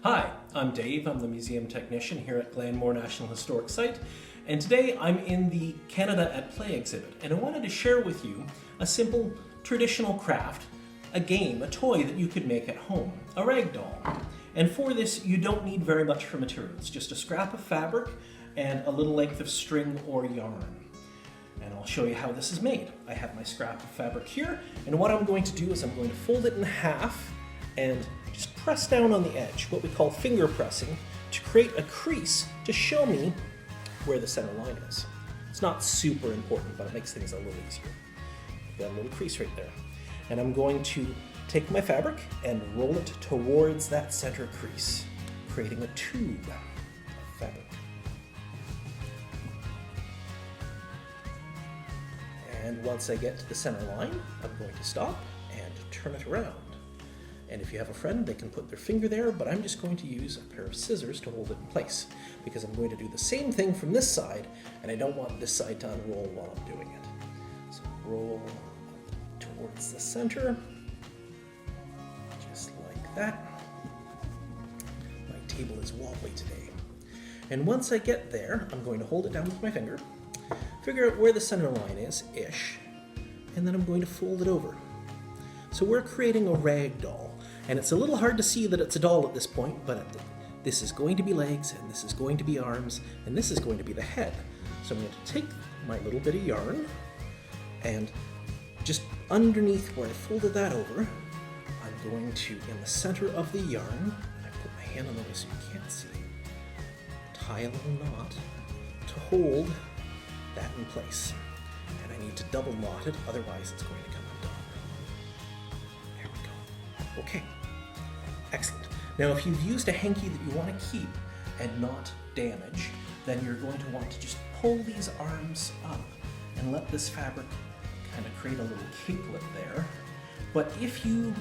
Hi, I'm Dave. I'm the museum technician here at Glanmore National Historic Site, and today I'm in the Canada at Play exhibit, and I wanted to share with you a simple traditional craft, a game, a toy that you could make at home, a rag doll. And for this, you don't need very much for materials, just a scrap of fabric and a little length of string or yarn. And I'll show you how this is made. I have my scrap of fabric here, and what I'm going to do is I'm going to fold it in half and just press down on the edge, what we call finger pressing, to create a crease to show me where the center line is. It's not super important, but it makes things a little easier. Got a little crease right there. And I'm going to take my fabric and roll it towards that center crease, creating a tube of fabric. And once I get to the center line, I'm going to stop and turn it around. And if you have a friend, they can put their finger there, but I'm just going to use a pair of scissors to hold it in place because I'm going to do the same thing from this side, and I don't want this side to unroll while I'm doing it. So roll up towards the center, just like that. My table is wobbly today. And once I get there, I'm going to hold it down with my finger, figure out where the center line is-ish, and then I'm going to fold it over. So we're creating a rag doll, and it's a little hard to see that it's a doll at this point, but this is going to be legs, and this is going to be arms, and this is going to be the head. So I'm going to take my little bit of yarn, and just underneath where I folded that over, I'm going to, in the center of the yarn, I put my hand on the way so you can't see, tie a little knot to hold that in place. And I need to double knot it, otherwise it's going to come undone. There we go. Okay, excellent. Now if you've used a hanky that you want to keep and not damage, then you're going to want to just pull these arms up and let this fabric kind of create a little capelet there. But if you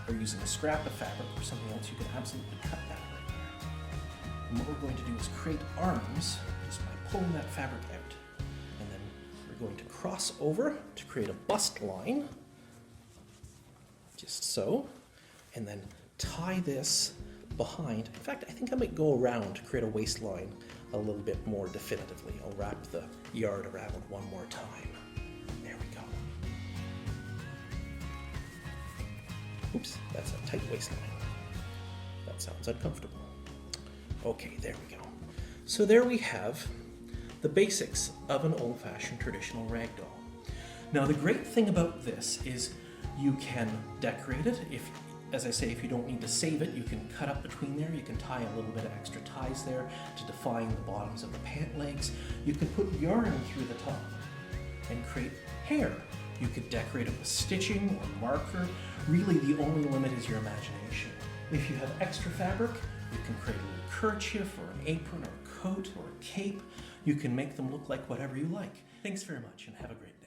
are using a scrap of fabric or something else, you can absolutely cut that right there. And what we're going to do is create arms just by pulling that fabric out. And then we're going to cross over to create a bust line, just so, and then tie this behind. In fact, I think I might go around to create a waistline a little bit more definitively. I'll wrap the yard around one more time. There we go. Oops, that's a tight waistline. That sounds uncomfortable. Okay, there we go. So there we have the basics of an old-fashioned traditional rag doll. Now the great thing about this is you can decorate it. As I say, if you don't need to save it, you can cut up between there. You can tie a little bit of extra ties there to define the bottoms of the pant legs. You can put yarn through the top and create hair. You could decorate it with stitching or marker. Really, the only limit is your imagination. If you have extra fabric, you can create a little kerchief or an apron or a coat or a cape. You can make them look like whatever you like. Thanks very much and have a great day.